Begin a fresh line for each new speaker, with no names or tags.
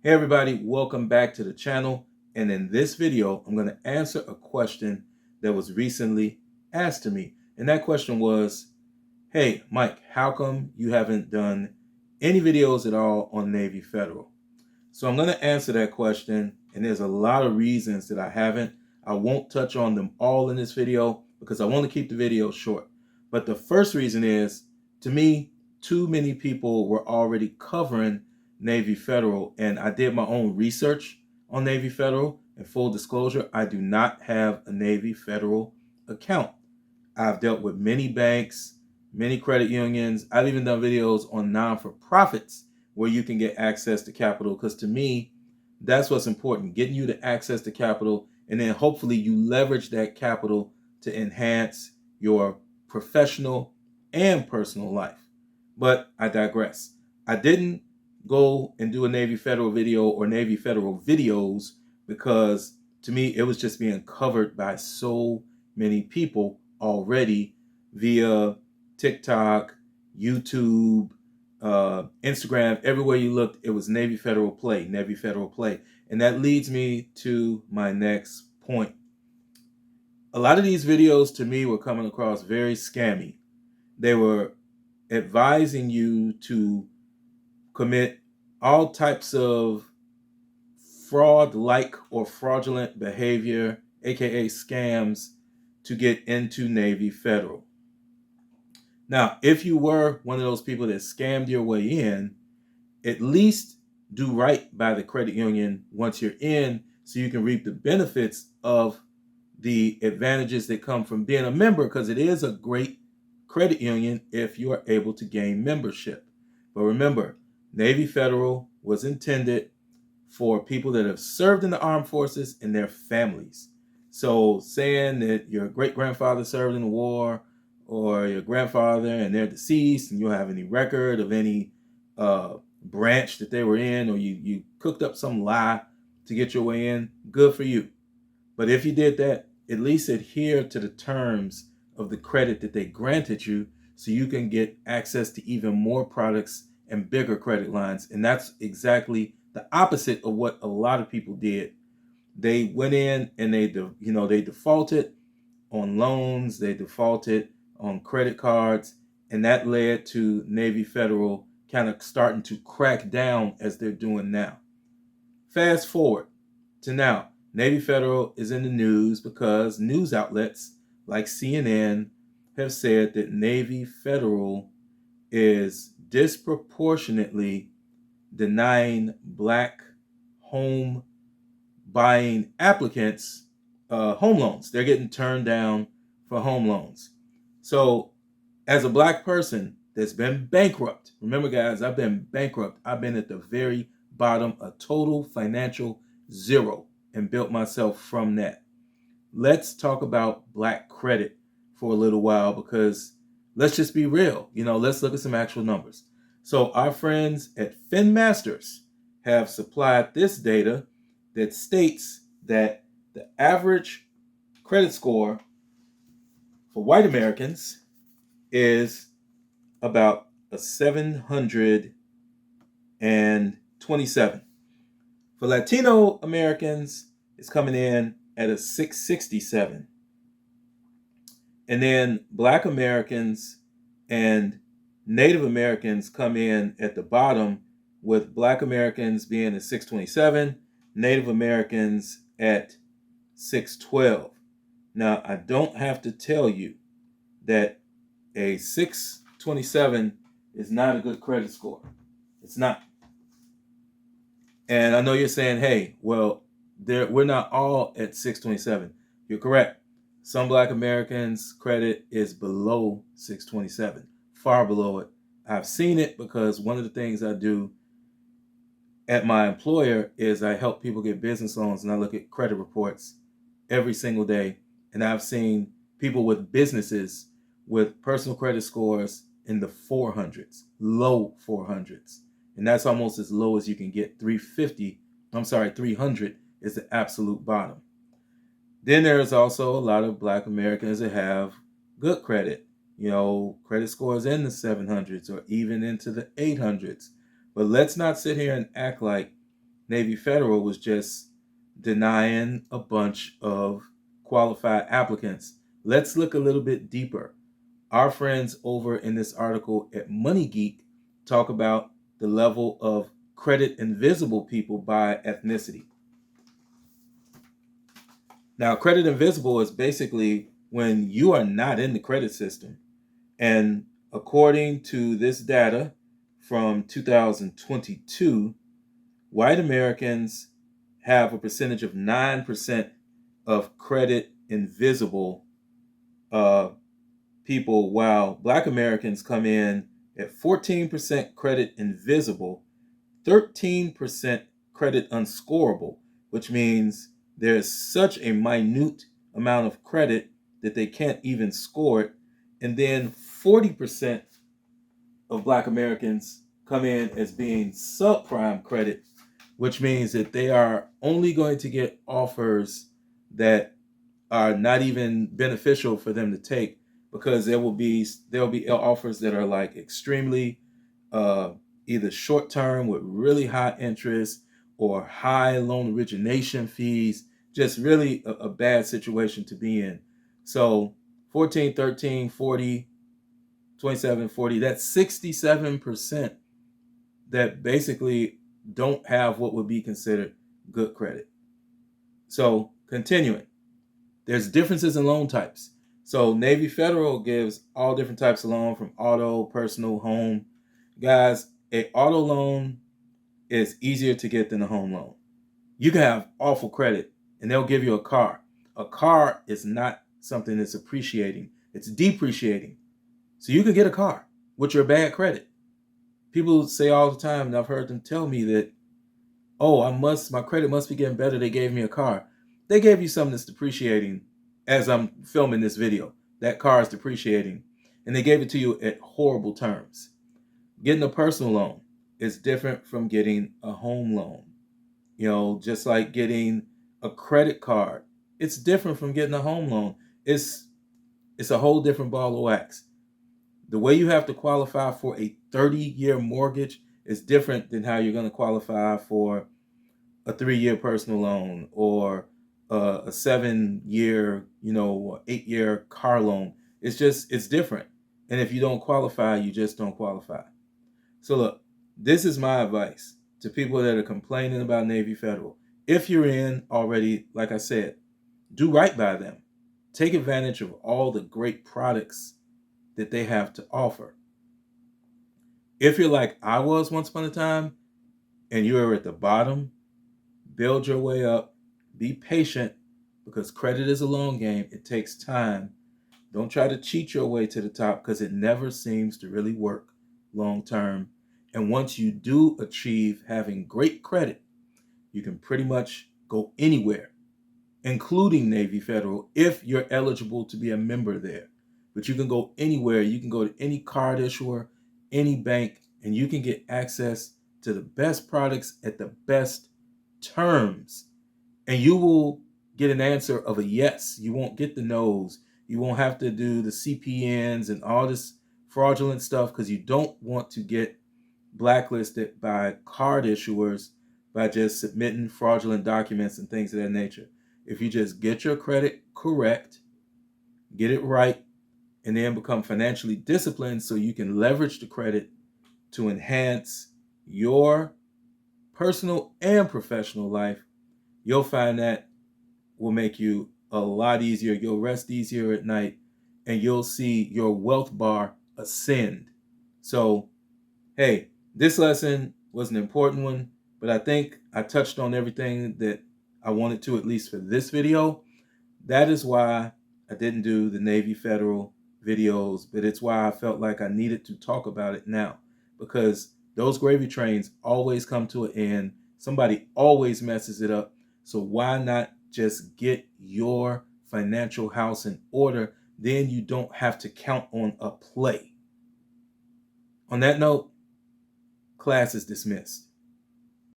Hey everybody, welcome back to the channel. And in this video, I'm going to answer a question that was recently asked to me. And that question was, hey Mike, how come you haven't done any videos at all on Navy Federal? So I'm going to answer that question, and there's a lot of reasons that I haven't. I won't touch on them all in this video because I want to keep the video short. But the first reason is, to me, too many people were already covering Navy Federal, and I did my own research on Navy Federal. And full disclosure, I do not have a Navy Federal account. I've dealt with many banks, many credit unions. I've even done videos on non-for-profits where you can get access to capital, because to me, that's what's important, getting you to access to capital, and then hopefully you leverage that capital to enhance your professional and personal life. But I digress. I didn't go and do a Navy Federal video or Navy Federal videos because to me it was just being covered by so many people already via TikTok, YouTube, Instagram. Everywhere you looked, it was Navy Federal Play, Navy Federal Play. And that leads me to my next point. A lot of these videos to me were coming across very scammy. They were advising you to commit all types of fraud-like or fraudulent behavior, aka scams, to get into Navy Federal. Now, if you were one of those people that scammed your way in, at least do right by the credit union once you're in so you can reap the benefits of the advantages that come from being a member, because it is a great credit union if you are able to gain membership. But remember, Navy Federal was intended for people that have served in the armed forces and their families. So saying that your great-grandfather served in the war, or your grandfather and they're deceased and you don't have any record of any branch that they were in, or you cooked up some lie to get your way in, good for you. But if you did that, at least adhere to the terms of the credit that they granted you so you can get access to even more products and bigger credit lines. And that's exactly the opposite of what a lot of people did. They went in and they defaulted on loans, they defaulted on credit cards, and that led to Navy Federal kind of starting to crack down as they're doing now. Fast forward to now, Navy Federal is in the news because news outlets like CNN have said that Navy Federal is disproportionately denying Black home buying applicants home loans. They're getting turned down for home loans. So as a Black person that's been bankrupt, remember guys, I've been bankrupt. I've been at the very bottom, a total financial zero, and built myself from that. Let's talk about Black credit for a little while, because let's just be real. Let's look at some actual numbers. So our friends at FinMasters have supplied this data that states that the average credit score for white Americans is about a 727. For Latino Americans, it's coming in at a 667. And then Black Americans and Native Americans come in at the bottom, with Black Americans being at 627, Native Americans at 612. Now, I don't have to tell you that a 627 is not a good credit score. It's not. And I know you're saying, hey, well, we're not all at 627. You're correct. Some Black Americans' credit is below 627, far below it. I've seen it because one of the things I do at my employer is I help people get business loans, and I look at credit reports every single day. And I've seen people with businesses with personal credit scores in the 400s, low 400s. And that's almost as low as you can get. 300 is the absolute bottom. Then there's also a lot of Black Americans that have good credit, credit scores in the 700s or even into the 800s. But let's not sit here and act like Navy Federal was just denying a bunch of qualified applicants. Let's look a little bit deeper. Our friends over in this article at Money Geek talk about the level of credit invisible people by ethnicity. Now, credit invisible is basically when you are not in the credit system. And according to this data from 2022, white Americans have a percentage of 9% of credit invisible people, while Black Americans come in at 14% credit invisible, 13% credit unscorable, which means there's such a minute amount of credit that they can't even score it. And then 40% of Black Americans come in as being subprime credit, which means that they are only going to get offers that are not even beneficial for them to take, because there'll be offers that are like extremely either short term with really high interest or high loan origination fees, just really a bad situation to be in. So 14, 13, 40, 27, 40, that's 67% that basically don't have what would be considered good credit. So continuing, there's differences in loan types. So Navy Federal gives all different types of loan, from auto, personal, home. Guys, an auto loan is easier to get than a home loan. You can have awful credit and they'll give you a car. A car is not something that's appreciating, it's depreciating. So you can get a car with your bad credit. People say all the time, and I've heard them tell me that, oh, my credit must be getting better, they gave me a car. They gave you something that's depreciating. As I'm filming this video, that car is depreciating, and they gave it to you at horrible terms. Getting a personal loan is different from getting a home loan. You know, just like getting a credit card, it's different from getting a home loan. It's a whole different ball of wax. The way you have to qualify for a 30-year mortgage is different than how you're going to qualify for a 3-year personal loan or a 7-year, 8-year car loan. It's different. And if you don't qualify, you just don't qualify. So look, this is my advice to people that are complaining about Navy Federal. If you're in already, like I said, do right by them. Take advantage of all the great products that they have to offer. If you're like I was once upon a time and you're at the bottom, build your way up. Be patient, because credit is a long game. It takes time. Don't try to cheat your way to the top, because it never seems to really work long term. And once you do achieve having great credit, you can pretty much go anywhere, including Navy Federal, if you're eligible to be a member there. But you can go anywhere. You can go to any card issuer, any bank, and you can get access to the best products at the best terms. And you will get an answer of a yes. You won't get the no's. You won't have to do the CPNs and all this fraudulent stuff, because you don't want to get blacklisted by card issuers by just submitting fraudulent documents and things of that nature. If you just get your credit correct, get it right, and then become financially disciplined so you can leverage the credit to enhance your personal and professional life, you'll find that will make you a lot easier. You'll rest easier at night, and you'll see your wealth bar ascend. So, hey, this lesson was an important one, but I think I touched on everything that I wanted to, at least for this video. That is why I didn't do the Navy Federal videos, but it's why I felt like I needed to talk about it now, because those gravy trains always come to an end. Somebody always messes it up. So why not just get your financial house in order? Then you don't have to count on a play. On that note, class is dismissed.